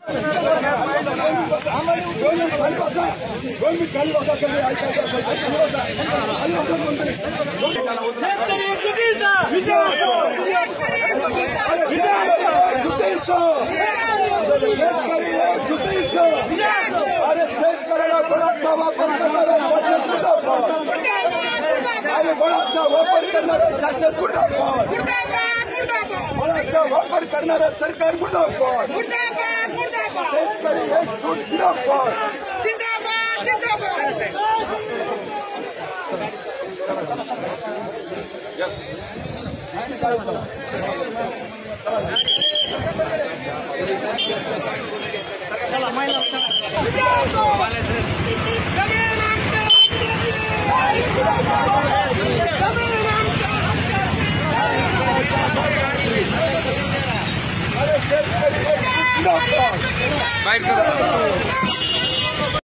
अरे शेतकऱ्याला बळाचा वापर करणारा अरे बळाचा वापर करणारा शासन मुर्दाबाद, बळाचा वापर करणारा सरकार मुर्दाबाद, शेतकरी एकजूट जिंदाबाद. अरे शेतकरी एकजूट जिंदाबाद.